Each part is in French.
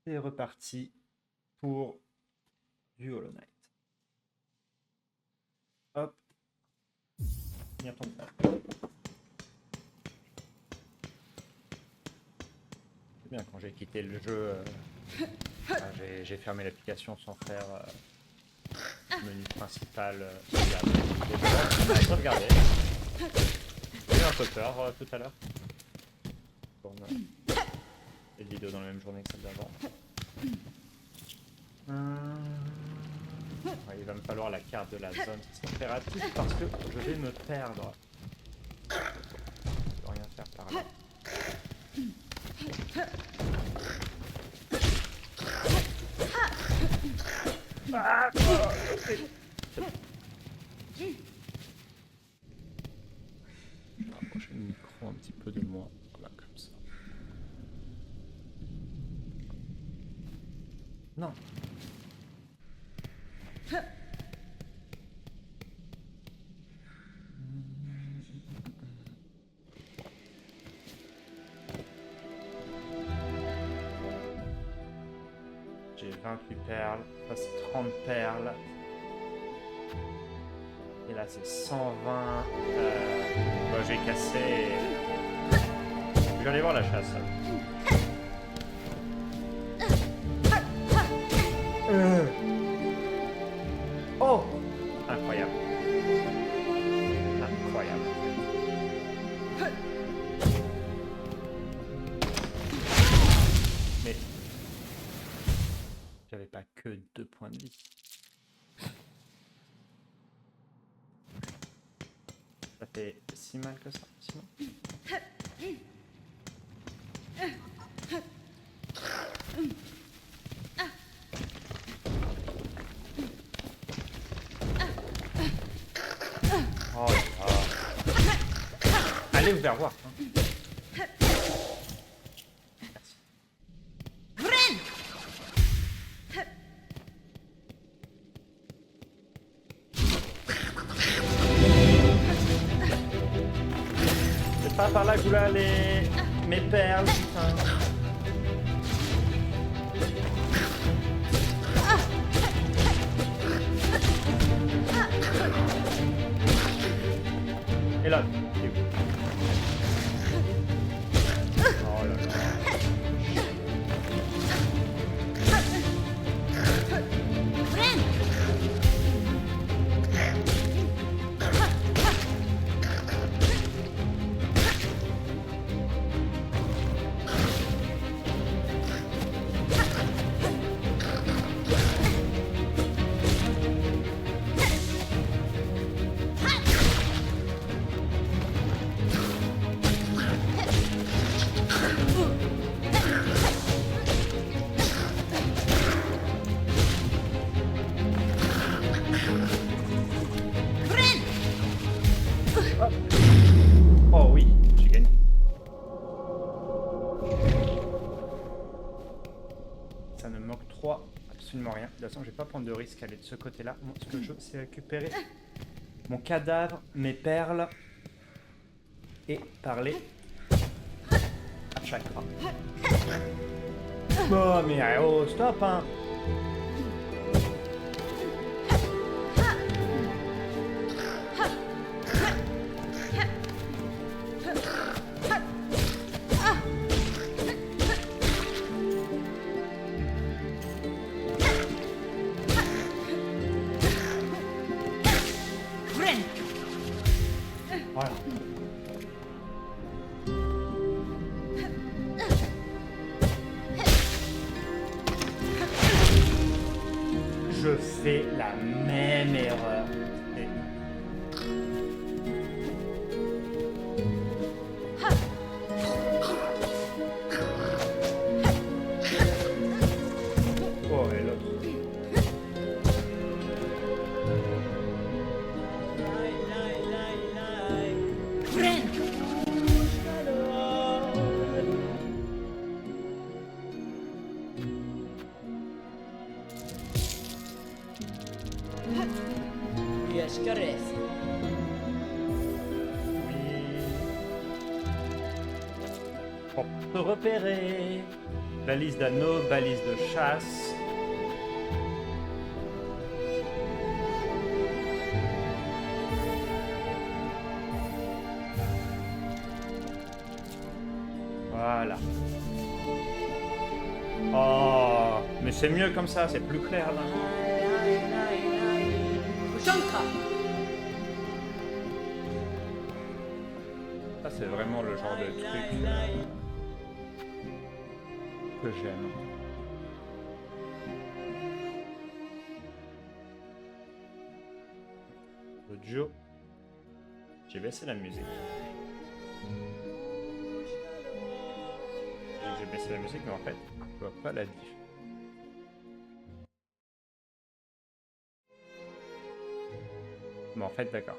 C'est reparti pour du Hollow Knight. Hop. Viens ton frère. C'est bien, quand j'ai quitté le jeu, j'ai fermé l'application sans faire menu principal. Regardez. J'ai eu un peu peur tout à l'heure. Cette vidéo dans la même journée que celle d'avant. Ouais, il va me falloir la carte de la zone, c'est impératif parce que je vais me perdre. Je peux rien faire par là. Ah, okay. Je vais rapprocher le micro un petit peu de moi. Voilà, comme ça. Non. J'ai 28 perles, ça c'est 30 perles. Et là c'est 120. Bon, j'ai cassé. Je vais aller voir la chasse. Oh! Incroyable. Incroyable. Mais j'avais pas que 2 points de vie. Ça fait si mal que ça, sinon. Oh là là. Allez vous faire voir. Hein. Merci. C'est pas par là que vous voulez aller. Mes perles, putain. Et là, c'est où? Oh là là. Oh oui, j'ai gagné. Ça ne m'octroie absolument rien. De toute façon, je vais pas prendre de risque à aller de ce côté-là. Moi, ce que je veux, c'est récupérer mon cadavre, mes perles et parler à Chakra. Oh mais oh, stop hein. Voilà. Je fais la même erreur. Et... Oh, et l'autre. Oui. Pour te repérer. Balise d'anneau, balise de chasse. Voilà. Oh, mais c'est mieux comme ça, c'est plus clair là. Ça c'est vraiment le genre de truc que j'aime. Audio. J'ai baissé la musique. J'ai baissé la musique, mais en fait, je vois pas la diff. Mais en fait, d'accord.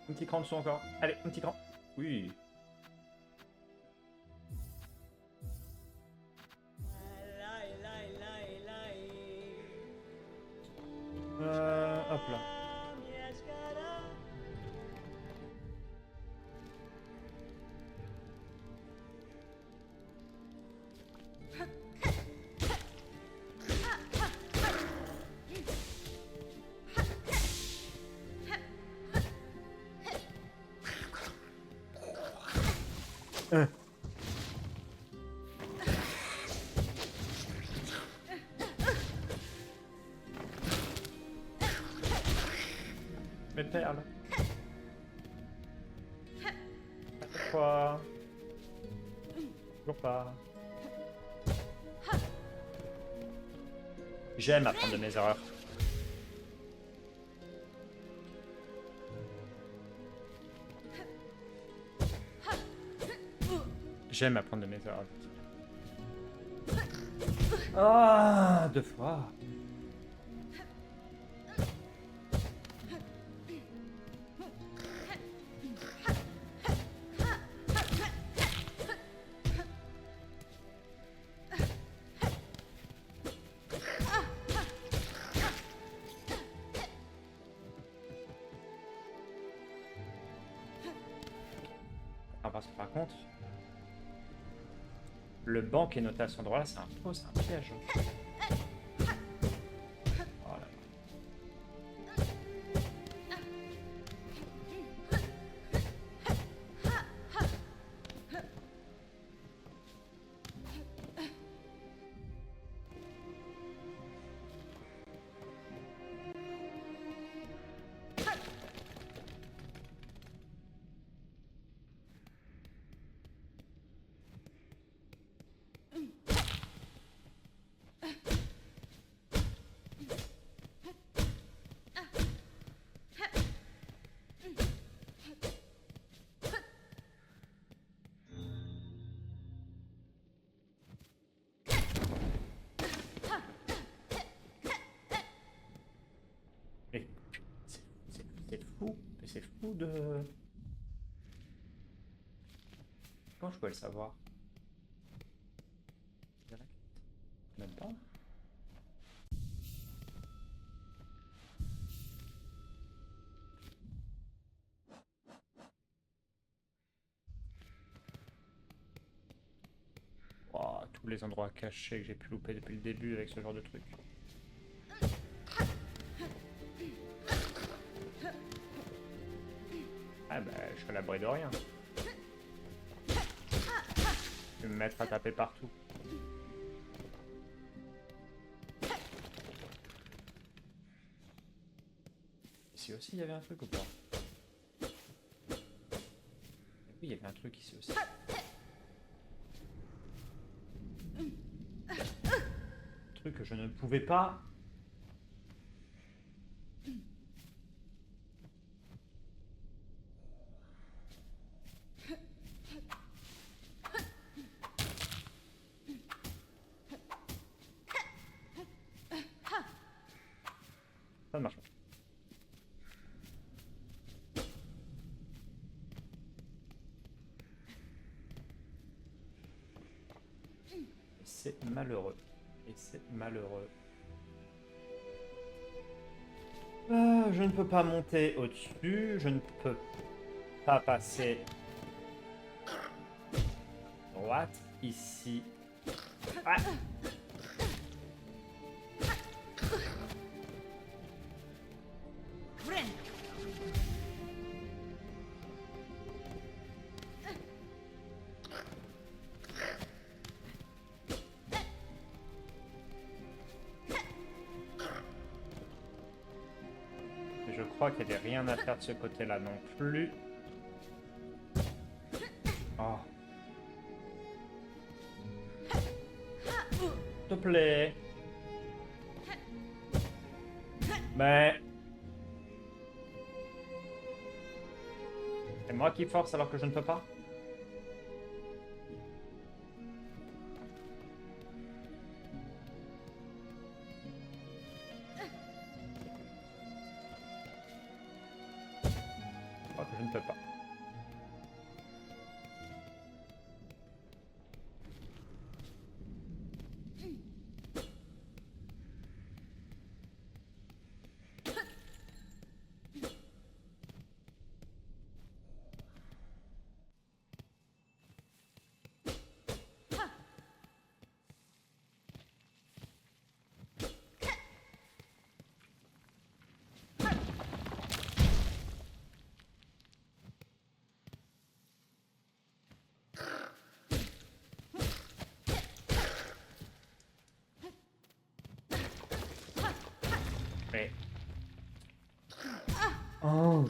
Un petit cran dessous encore. Allez, un petit cran. Oui. Hop là. Mes perles. Quoi? Toujours pas. J'aime apprendre de mes erreurs. J'aime apprendre de mes erreurs. Ah, 2 fois. Ah, parce que par contre, le banc qui est noté à cet endroit-là, c'est un faux, c'est un piège. Voilà. Mais c'est fou, c'est fou de... Comment je peux le savoir? Même pas. Oh, tous les endroits cachés que j'ai pu louper depuis le début avec ce genre de truc. Ah bah, je suis à l'abri de rien. Je vais me mettre à taper partout. Ici aussi, il y avait un truc ou pas? Oui, il y avait un truc ici aussi. Truc que je ne pouvais pas... Ça ne marche pas. C'est malheureux. Et c'est malheureux. Je ne peux pas monter au-dessus. Je ne peux pas passer droite ici. Ah. Je crois qu'il n'y a rien à faire de ce côté-là non plus. Oh. S'il te plaît. Mais... c'est moi qui force alors que je ne peux pas? Je crois que je ne peux pas. Mais... oh.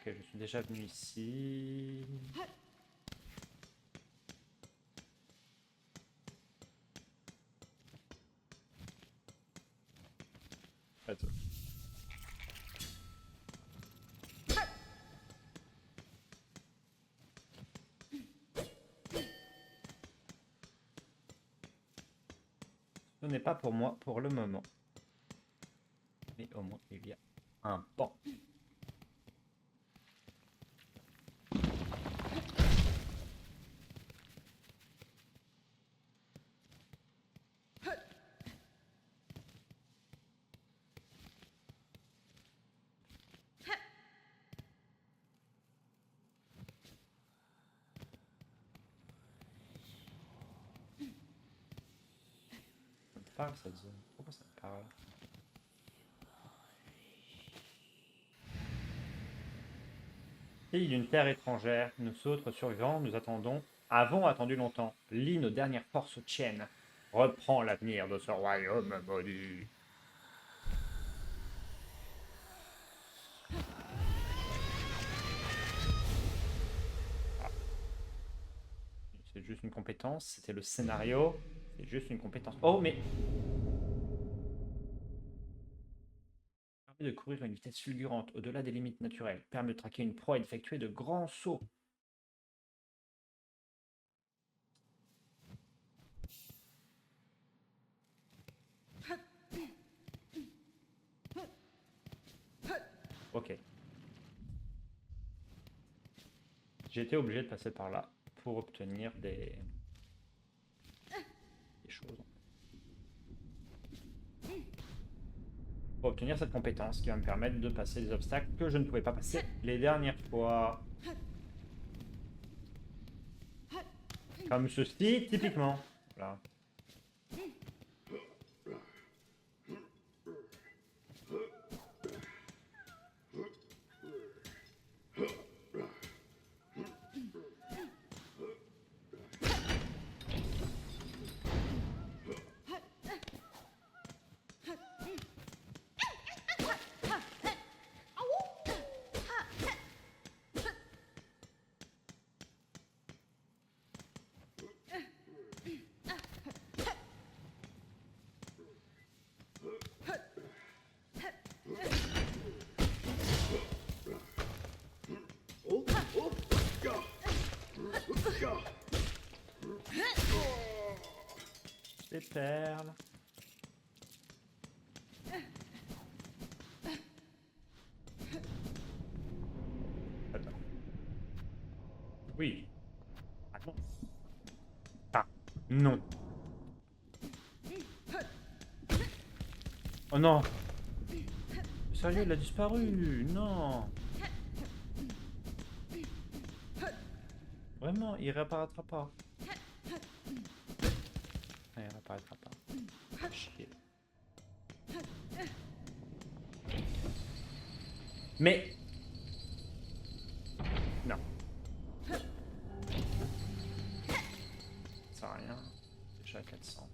Ok, je suis déjà venu ici. Attends. Ce n'est pas pour moi pour le moment. Mais au moins, il y a un pan. Ça me parle cette zone. Pourquoi ça me parle? Fille d'une terre étrangère, nous autres survivants, nous avons attendu longtemps. Lis nos dernières forces tiennes. Reprends l'avenir de ce royaume maudit. Ah. C'est juste une compétence, c'était le scénario. C'est juste une compétence. Oh, mais... permet de courir à une vitesse fulgurante au-delà des limites naturelles. Permet de traquer une proie et d'effectuer de grands sauts. Ok. J'ai été obligé de passer par là pour obtenir des choses. Pour obtenir cette compétence qui va me permettre de passer des obstacles que je ne pouvais pas passer les dernières fois. Comme ceci, typiquement. Voilà. des perles. Attends. Oui. Ah non. Ah, non. Oh non. Sérieux, il a disparu. Non. Vraiment, il réapparaîtra pas. Ah, il réapparaîtra pas. Chier. Mais... Non. Ça sert à rien. Déjà 400.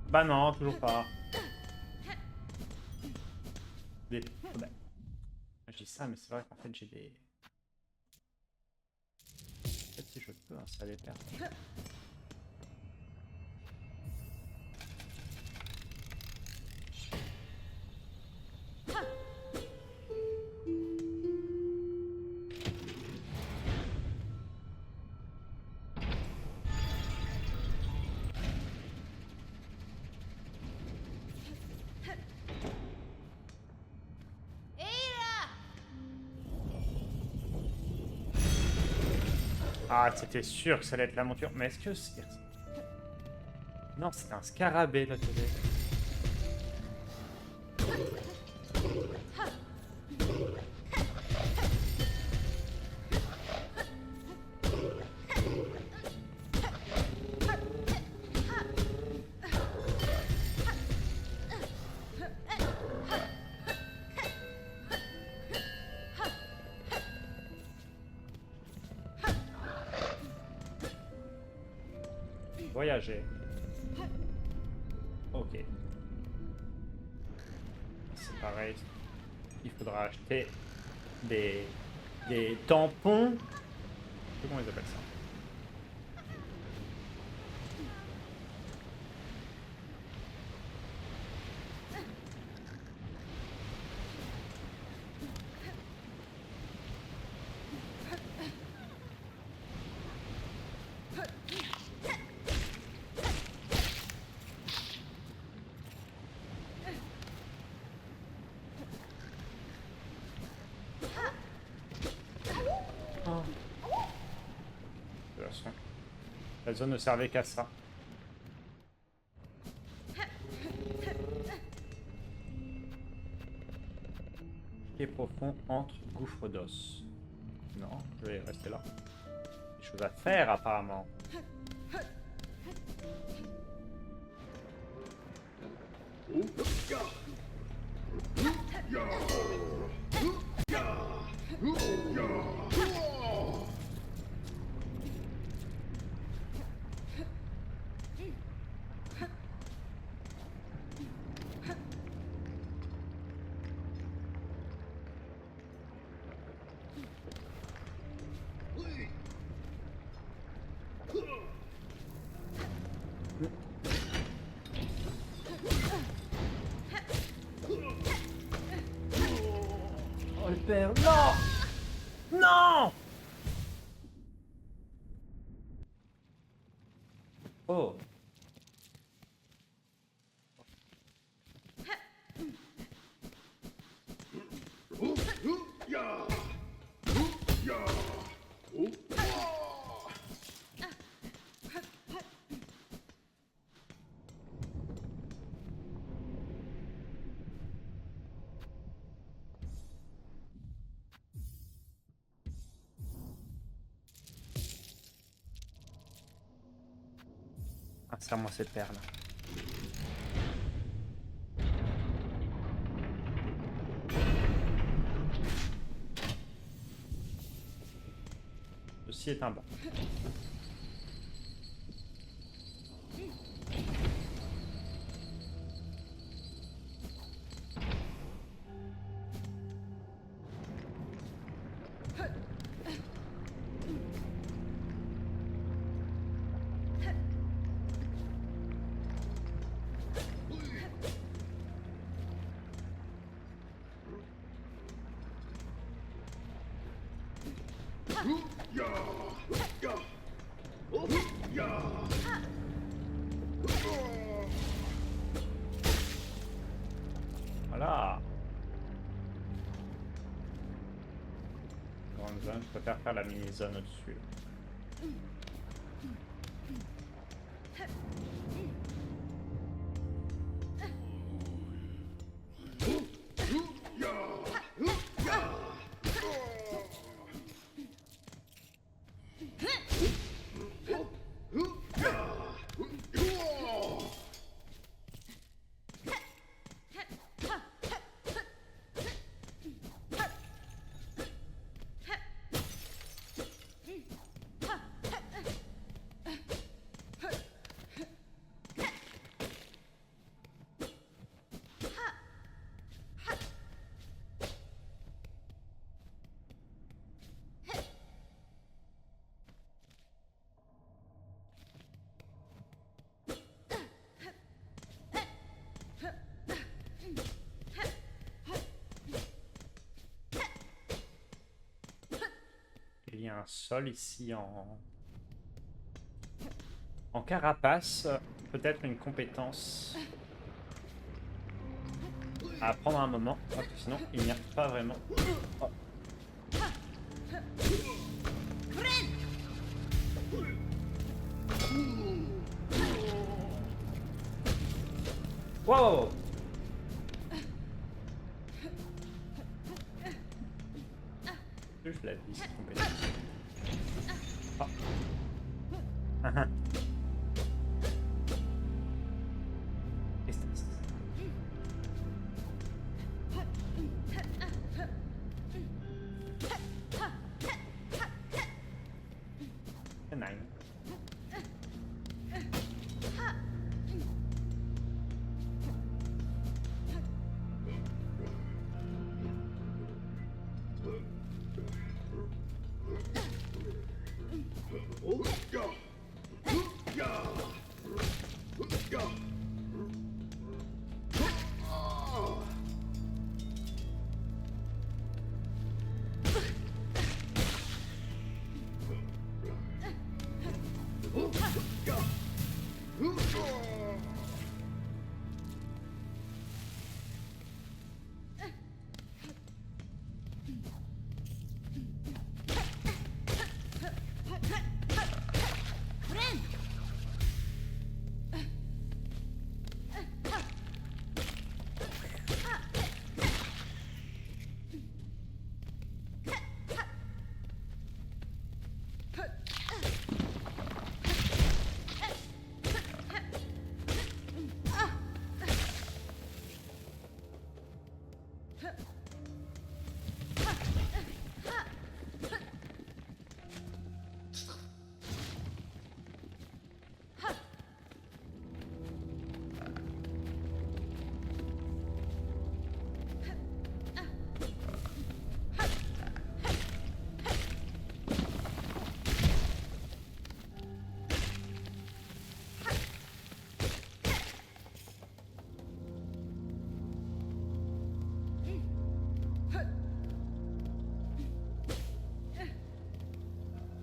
Bah non, toujours pas. Des... Ouais. Je dis ça, mais c'est vrai qu'en fait j'ai des... Peut-être si je peux installer perles. Ah, c'était sûr que ça allait être la monture. Mais est-ce que c'est... Non, c'est un scarabée, la télé. Voyager. Ok. C'est pareil. Il faudra acheter des tampons. Je sais pas comment ils appellent ça. De toute façon, la zone ne servait qu'à ça. Pied profond entre gouffres d'os. Non, je vais rester là. Des choses à faire apparemment. Oh le père, non! Non! Oh! Insère-moi ces perles. Ceci est un blanc. Voilà. Grande zone, je préfère faire la mini-zone au-dessus. Il y a un sol ici en carapace. Peut-être une compétence à apprendre à un moment. Hop, sinon, il n'y a pas vraiment. Oh. Wow! Je la vis cette compétence. Oh. Nine.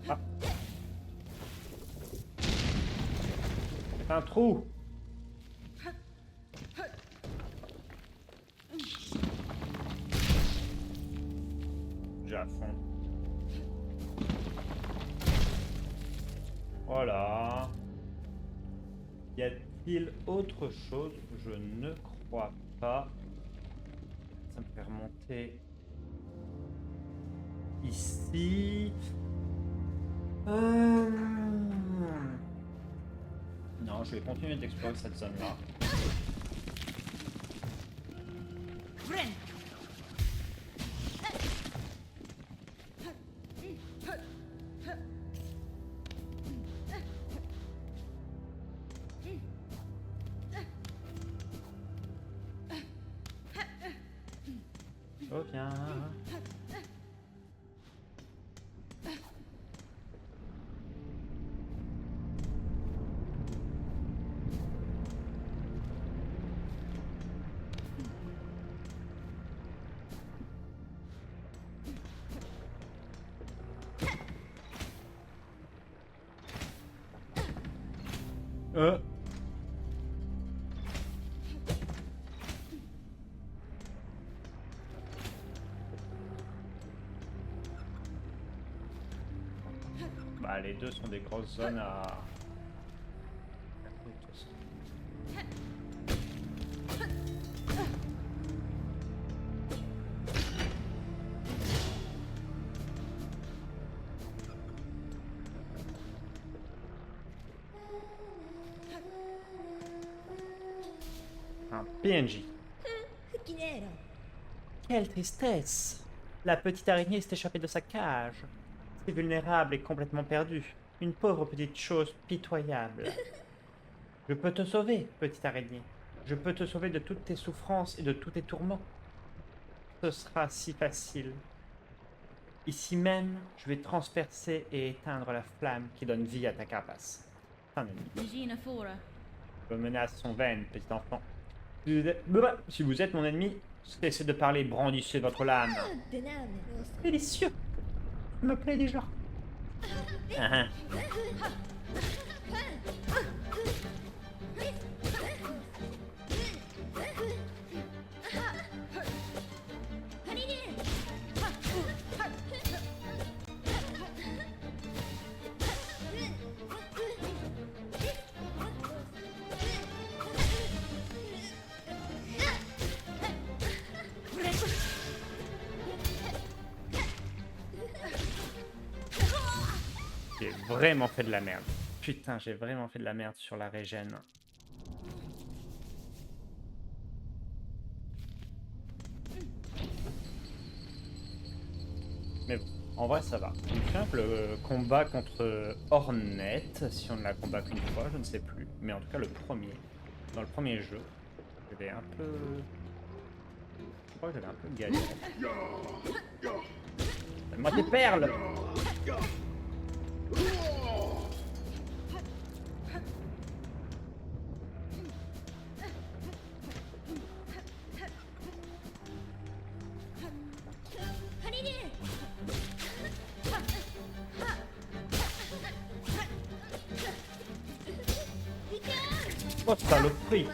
Ah. C'est un trou. J'ai à fond. Voilà. Y a-t-il autre chose? Je ne crois pas. Ça me fait remonter ici. Non, je vais continuer d'explorer cette zone-là. Oh bien. Euh. Bah, les deux sont des grosses zones à... Un PNJ. Quelle tristesse! La petite araignée s'est échappée de sa cage. C'est vulnérable et complètement perdu. Une pauvre petite chose pitoyable. Je peux te sauver, petite araignée. Je peux te sauver de toutes tes souffrances et de tous tes tourments. Ce sera si facile. Ici même, je vais transpercer et éteindre la flamme qui donne vie à ta carapace. Un ennemi. Je menace son veine, petit enfant. Si vous êtes mon ennemi, cessez de parler, brandissez votre lame. Délicieux. Ça me plaît déjà. Ah, ah. J'ai vraiment fait de la merde. Putain, j'ai vraiment fait de la merde sur la régène. Mais bon, en vrai ça va. Il me simple combat contre Hornet, si on ne l'a combat qu'une fois, je ne sais plus. Mais en tout cas le premier, dans le premier jeu, j'avais un peu... Je crois que j'avais un peu galéré. Donne-moi tes perles! Oh saloperie!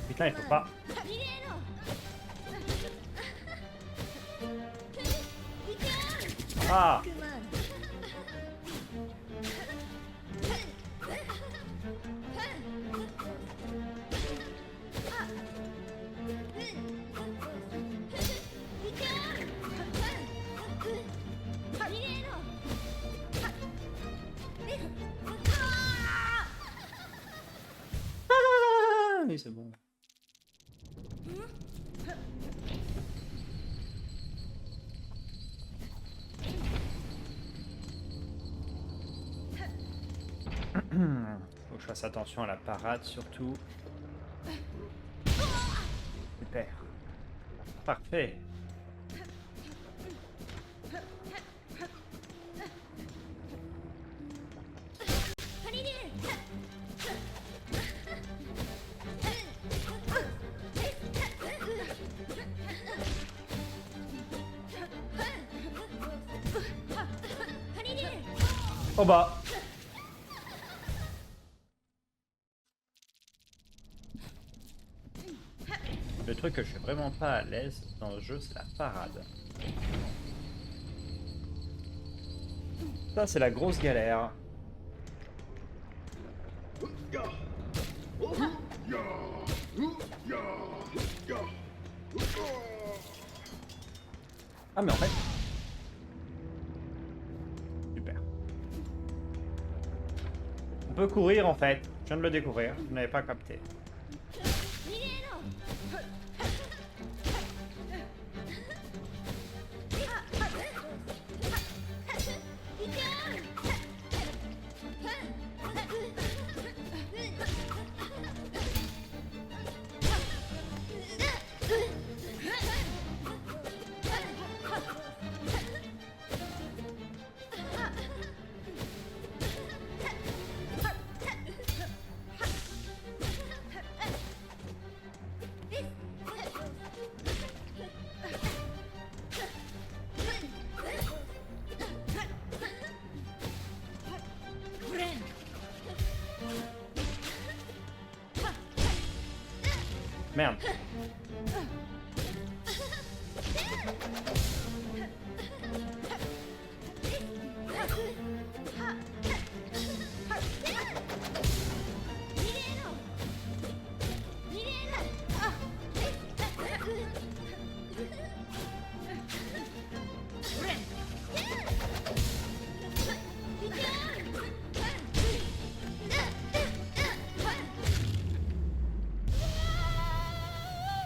Putain, il faut pas. Ah! Ah oui, c'est bon. Faut que je fasse attention à la parade surtout. Super. Parfait. Oh bah. truc que je suis vraiment pas à l'aise dans ce jeu, c'est la parade. Ça, c'est la grosse galère. Ah, mais en fait... Super. On peut courir, en fait. Je viens de le découvrir. Je n'avais pas capté. Merde.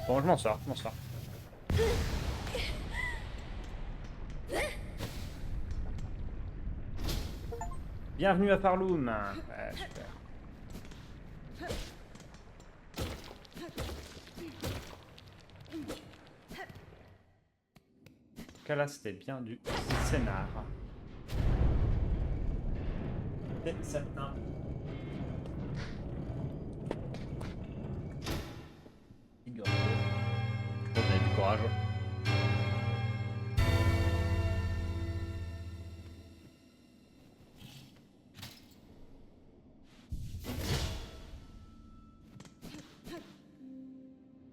Bon, je m'en sors, je m'en sors. Bienvenue à Farloom. Ouais, super. En tout cas, là, c'était bien du scénar. C'est certain. Vous avez du courage.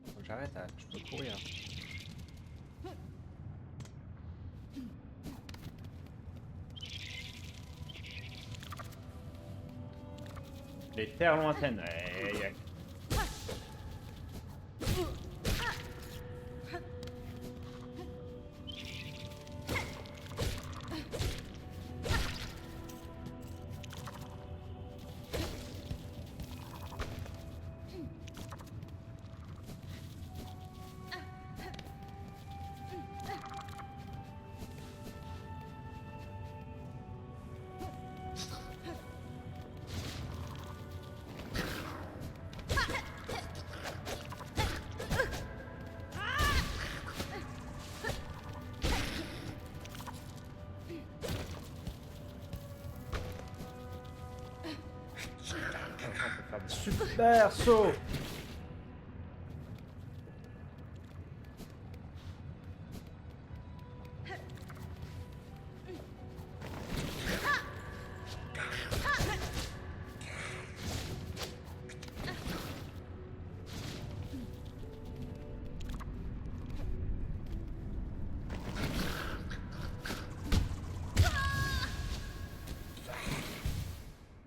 Faut que j'arrête, je peux courir. Les terres lointaines. Aïe, aïe. Super saut.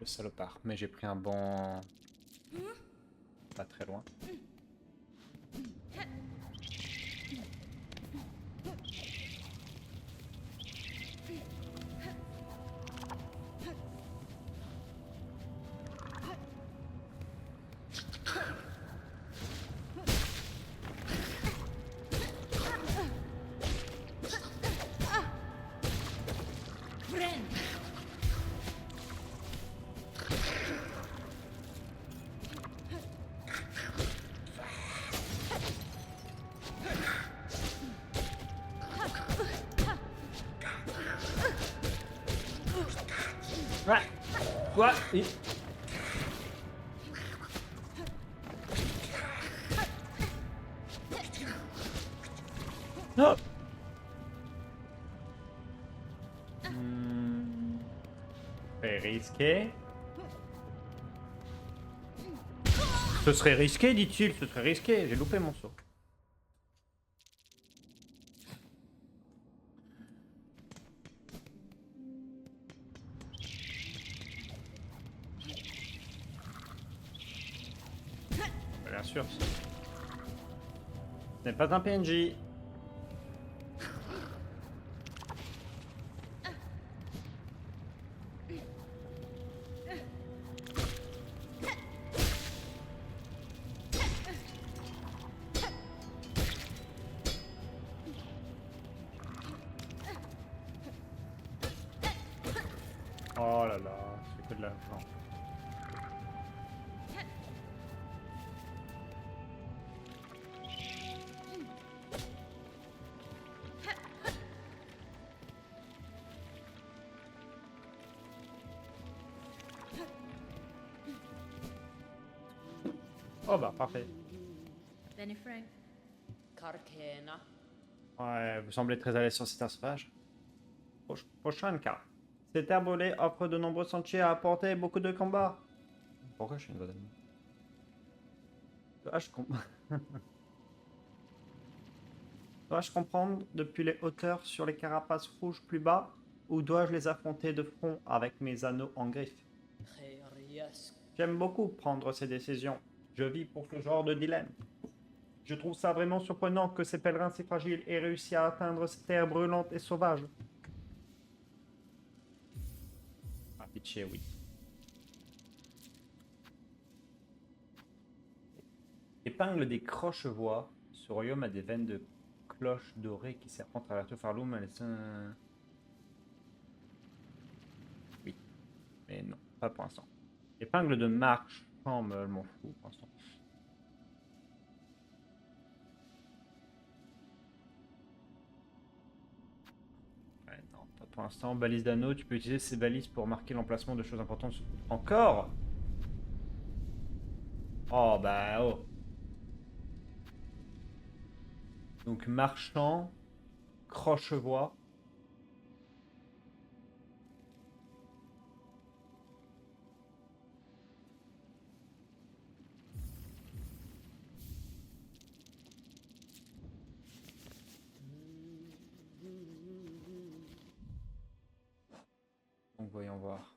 Le salopard, mais j'ai pris un bon... Pas très loin. Ouais. Quoi? Oh. C'est risqué. Ce serait risqué, dit-il. Ce serait risqué. J'ai loupé mon saut. sûr. Ce n'est pas un PNJ. Oh là là, c'est que de l'argent. Oh bah parfait. Benny Frank. Carkena. Ouais, vous semblez très à l'aise sur cet terre sauvage. Prochaine carte. Cet herbolé offre de nombreux sentiers à apporter beaucoup de combats. Pourquoi je suis une voix d'allemand? Dois-je Dois-je comprendre depuis les hauteurs sur les carapaces rouges plus bas, ou dois-je les affronter de front avec mes anneaux en griffe? Kheriask. J'aime beaucoup prendre ces décisions. Je vis pour ce genre de dilemme. Je trouve ça vraiment surprenant que ces pèlerins si fragiles aient réussi à atteindre ces terres brûlantes et sauvages. Ah, pitché, oui. Épingle des croche-voix. Ce royaume a des veines de cloches dorées qui serpentent à travers tout Farloum. Oui, mais non, pas pour l'instant. Épingle de marche. Oh, je m'en fous pour l'instant. Ouais, non, pas pour l'instant. Balise d'anneau, tu peux utiliser ces balises pour marquer l'emplacement de choses importantes. Encore? Oh, bah, oh. Donc, marchand, croche-voix. Donc, voyons voir.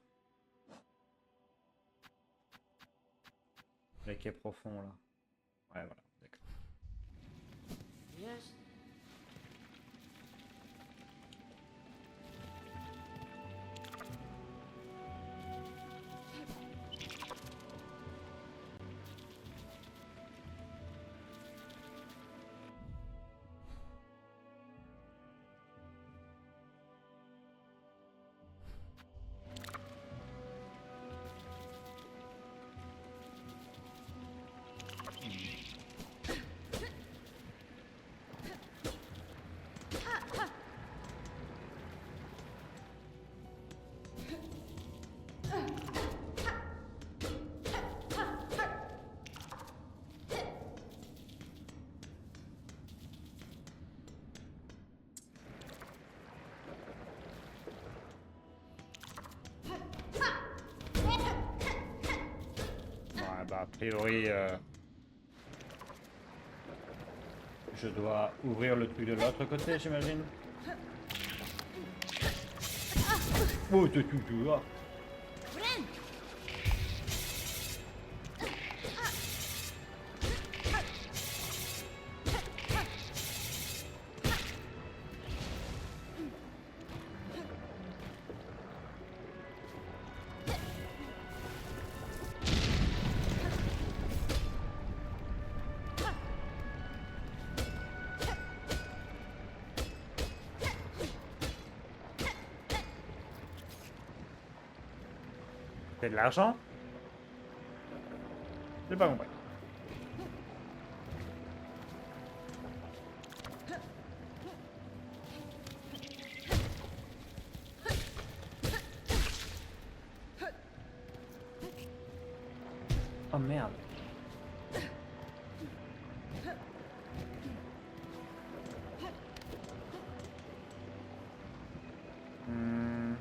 Le quai profond, là. Ouais, voilà, d'accord. Yes. Ouais, bah, a priori, je dois ouvrir le truc de l'autre côté, j'imagine. Oh, tu vois. C'est de l'argent? J'ai pas compris. Oh merde. Hmm.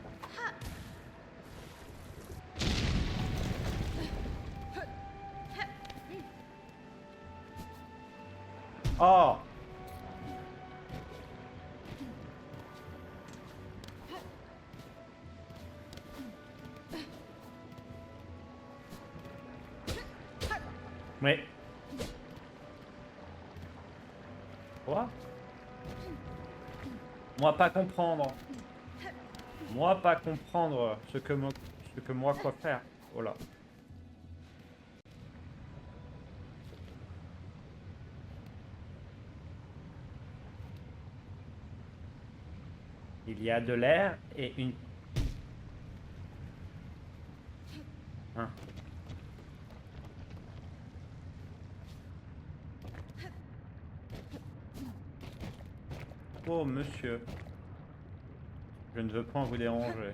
Oh! Mais Moi pas comprendre. Moi pas comprendre ce que moi quoi faire. Oh là. Il y a de l'air et une... Hein. Oh monsieur. Je ne veux pas vous déranger.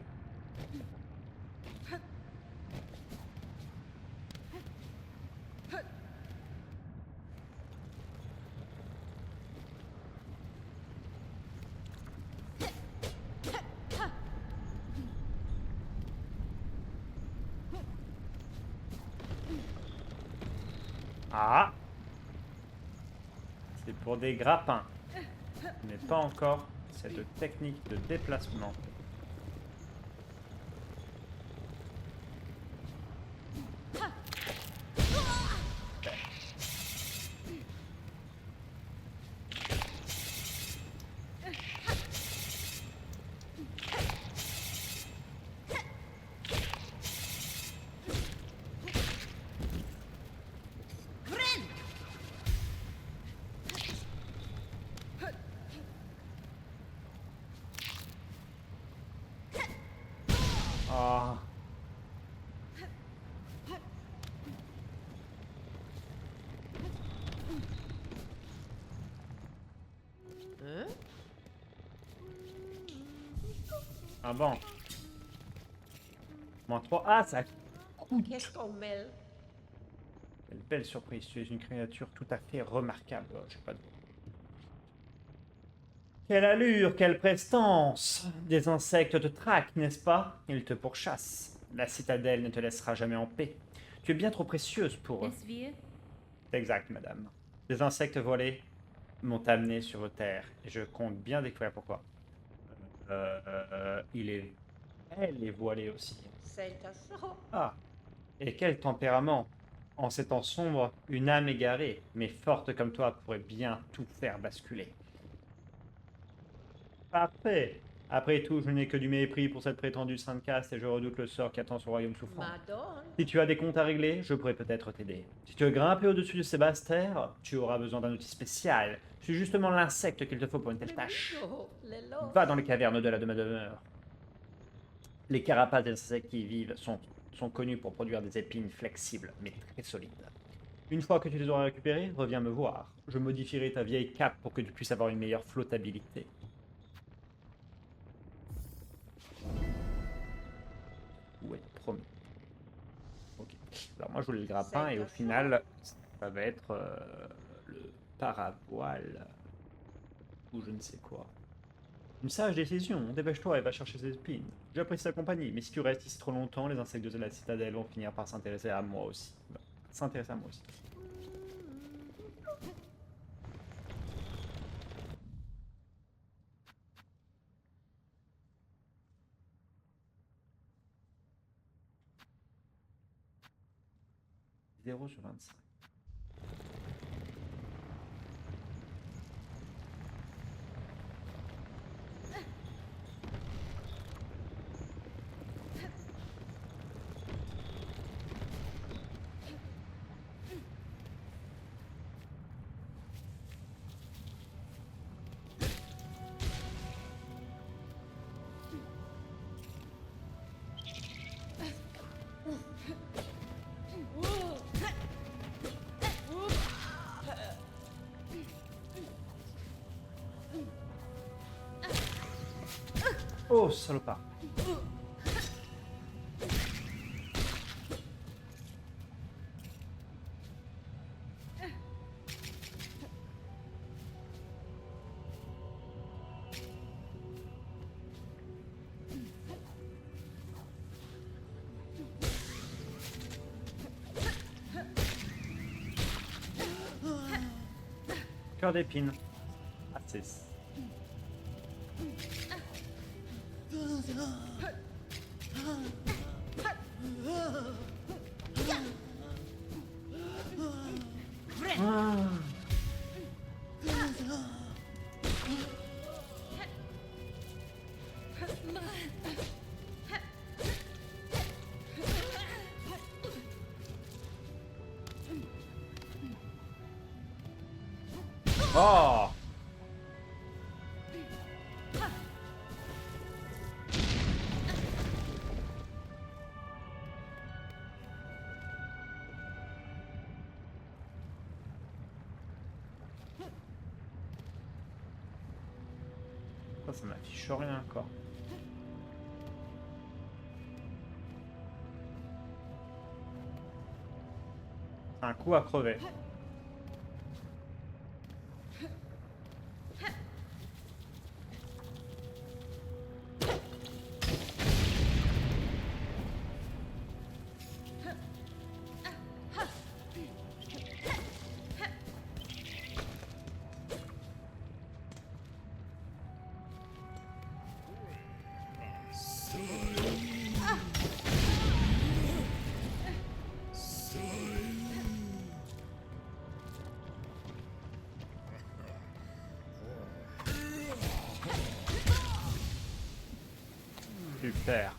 Ah! C'est pour des grappins. Mais pas encore cette technique de déplacement. Ah. Hein? Ah bon. Moins 3. Ah, ça coûte. Qu'est-ce qu'on mêle? Quelle belle surprise. Tu es une créature tout à fait remarquable. Oh, je sais pas de... Quelle allure, quelle prestance! Des insectes te traquent, n'est-ce pas? Ils te pourchassent. La citadelle ne te laissera jamais en paix. Tu es bien trop précieuse pour eux. Vesvir, Exact, madame. Des insectes volés m'ont amené sur vos terres, et je compte bien découvrir pourquoi. Elle est voilée aussi. C'est ça. Ah, et quel tempérament! En ces temps sombres, une âme égarée, mais forte comme toi, pourrait bien tout faire basculer. Parfait. Après tout, je n'ai que du mépris pour cette prétendue sainte caste et je redoute le sort qui attend son royaume souffrant. Madone. Si tu as des comptes à régler, je pourrais peut-être t'aider. Si tu veux grimper au-dessus de ces basses terres, tu auras besoin d'un outil spécial. Je suis justement l'insecte qu'il te faut pour une telle tâche. Va dans les cavernes au-delà de ma demeure. Les carapaces des insectes qui y vivent sont connus pour produire des épines flexibles, mais très solides. Une fois que tu les auras récupérées, reviens me voir. Je modifierai ta vieille cape pour que tu puisses avoir une meilleure flottabilité. Ouais, promis. Ok. Alors moi je voulais le grappin et au final ça va être le paravoile ou je ne sais quoi. Une sage décision, dépêche-toi et va chercher ses épines. J'apprécie ta compagnie, mais si tu restes ici trop longtemps, les insectes de la citadelle vont finir par s'intéresser à moi aussi. S'intéresser à moi aussi. « 0 sur 25. Oh, salopard. Cœur d'épine. Ah, c'est... Ah. Oh! Ça m'affiche rien encore. Un coup à crever. Super.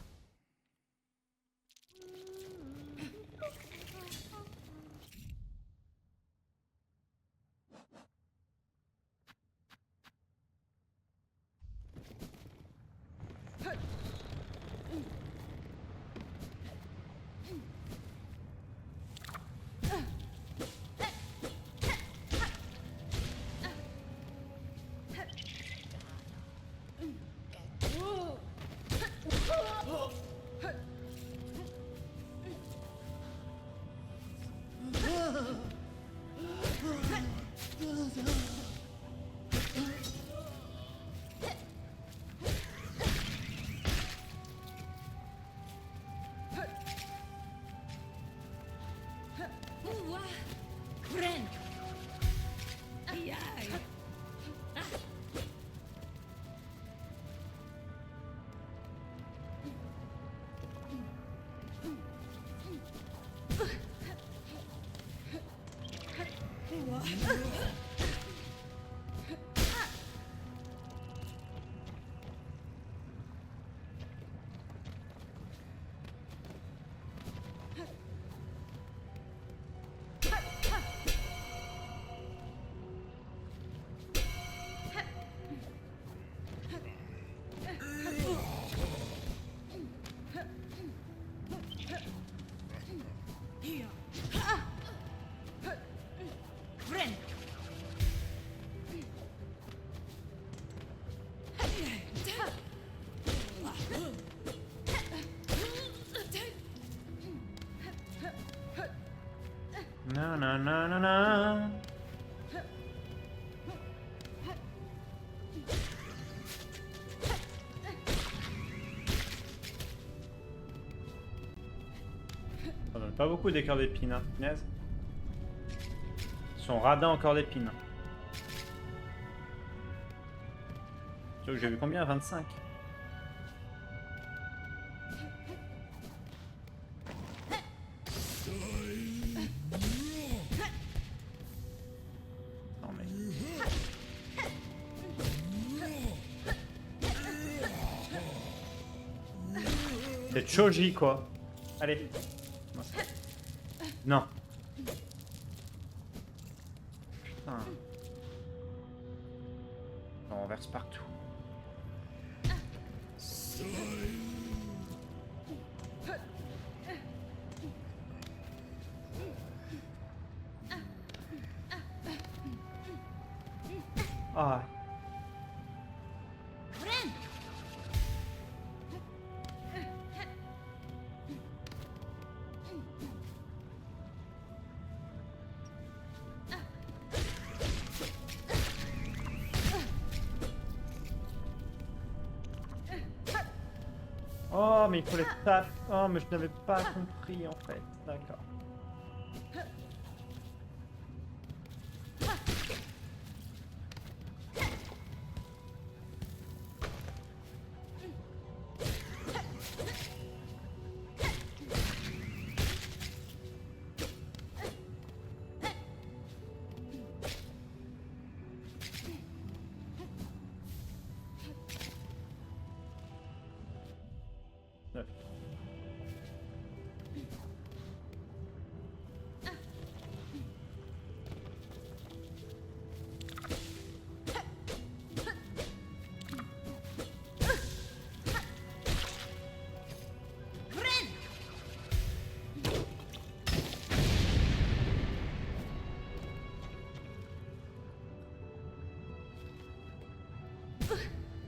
Friend. Friend. Na na na na na. Ça donne pas beaucoup des cœurs d'épines, hein, punaise. Ils sont radins encore d'épines. Tu vois que j'ai vu combien? 25. Non mais... C'est Choji quoi. Allez. Non. Putain. On renverse partout. Ah. Friend. Oh, mais il faut les taper. Oh, mais je n'avais pas compris en fait. D'accord.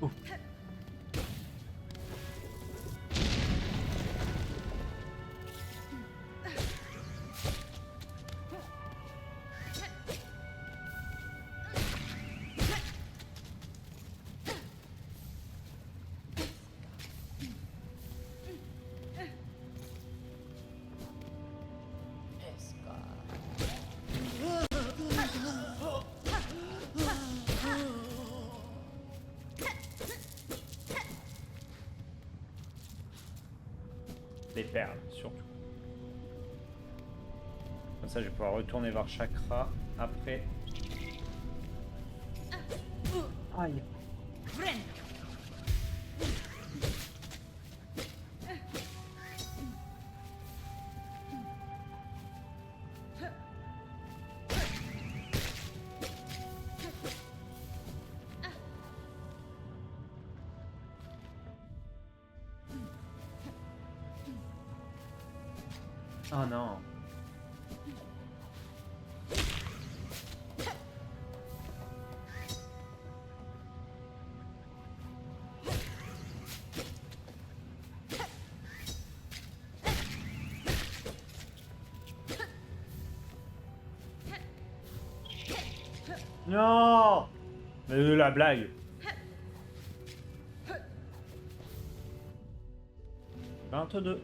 Oh. Les perles, surtout. Comme ça, je vais pouvoir retourner voir Chakra après. Aïe. Friend. Oh non. Non. Mais de la blague. 22.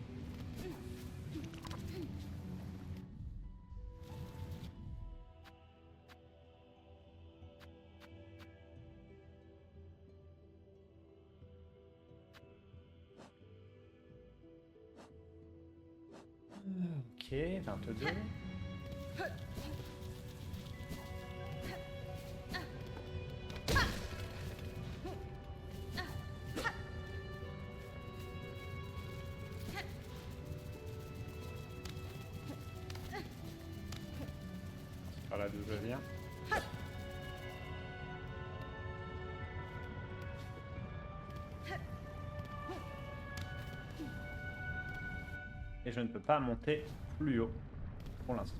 Ok, 22. C'est par là d'où je viens. Et je ne peux pas monter plus haut pour l'instant.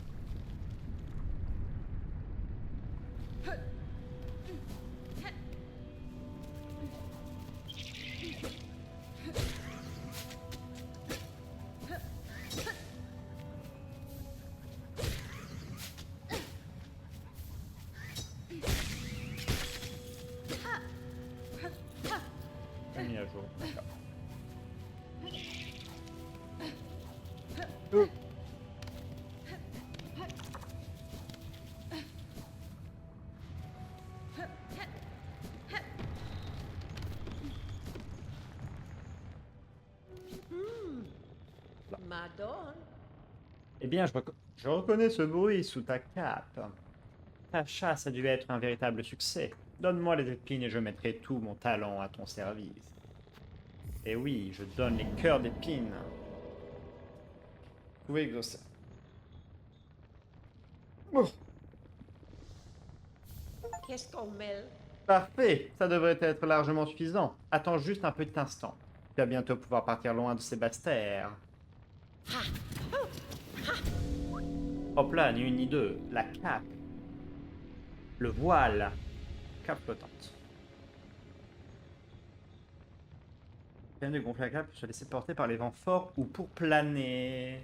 Pas mis à jour. D'accord. Madone. Eh bien, je reconnais ce bruit sous ta cape. Ta chasse a dû être un véritable succès. Donne-moi les épines et je mettrai tout mon talent à ton service. Et oui, je donne les cœurs d'épines. Vous pouvez exaucer. Oh, Qu'est-ce qu'on mêle? parfait, ça devrait être largement suffisant. Attends juste un petit instant. Tu vas bientôt pouvoir partir loin de ces basses terres. Hop là, ni une ni deux. La cape. Le voile. Cape flottante. Bien de gonfler la cape pour se laisser porter par les vents forts ou pour planer.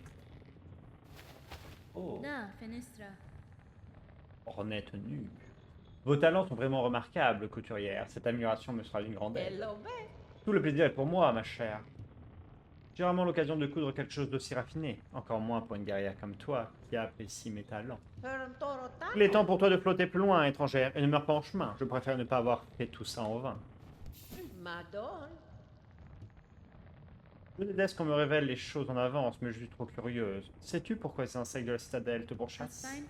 Oh, Da, fenestra. ornette nue. Vos talents sont vraiment remarquables, couturière. Cette amélioration me sera d'une grande aide. Hello, ben. Tout le plaisir est pour moi, ma chère. J'ai rarement l'occasion de coudre quelque chose d'aussi raffiné. Encore moins pour une guerrière comme toi, qui apprécie mes talents. Un toro taco. Il est temps pour toi de flotter plus loin, étrangère, et ne meurs pas en chemin. Je préfère ne pas avoir fait tout ça en vain. Madone. Je déteste qu'on me révèle les choses en avance, mais je suis trop curieuse. Sais-tu pourquoi ces insectes de la citadelle te pourchassent? That's fine.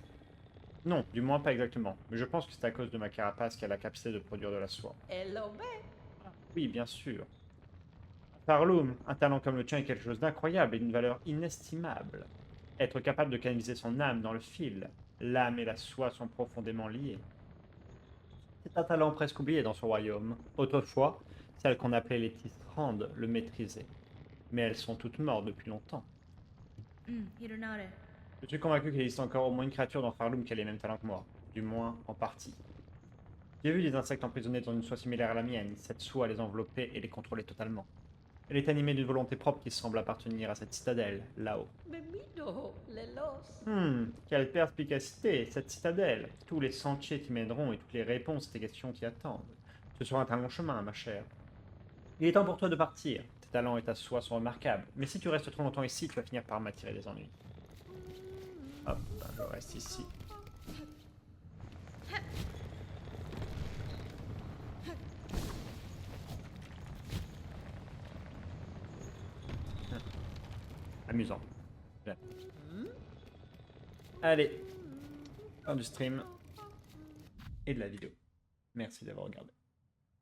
Non, du moins pas exactement. Mais je pense que c'est à cause de ma carapace qui a la capacité de produire de la soie. Hello, ben. Oui, bien sûr. Parloum, un talent comme le tien est quelque chose d'incroyable et d'une valeur inestimable. Être capable de canaliser son âme dans le fil. L'âme et la soie sont profondément liées. C'est un talent presque oublié dans son royaume. Autrefois, celles qu'on appelait les tisserandes le maîtrisaient. Mais elles sont toutes mortes depuis longtemps. Hironare. Je suis convaincu qu'il existe encore au moins une créature dans Farloum qui a les mêmes talents que moi. Du moins, en partie. J'ai vu des insectes emprisonnés dans une soie similaire à la mienne. Cette soie les enveloppait et les contrôlait totalement. Elle est animée d'une volonté propre qui semble appartenir à cette citadelle, là-haut. Memido, lelos. Quelle perspicacité, cette citadelle. Tous les sentiers qui mèneront et toutes les réponses à tes questions qui attendent. Ce sera un long chemin, ma chère. Il est temps pour toi de partir. Tes talents et ta soie sont remarquables. Mais si tu restes trop longtemps ici, tu vas finir par m'attirer des ennuis. Hop, je reste ici. Amusant. Bien. Allez, fin du stream et de la vidéo. Merci d'avoir regardé.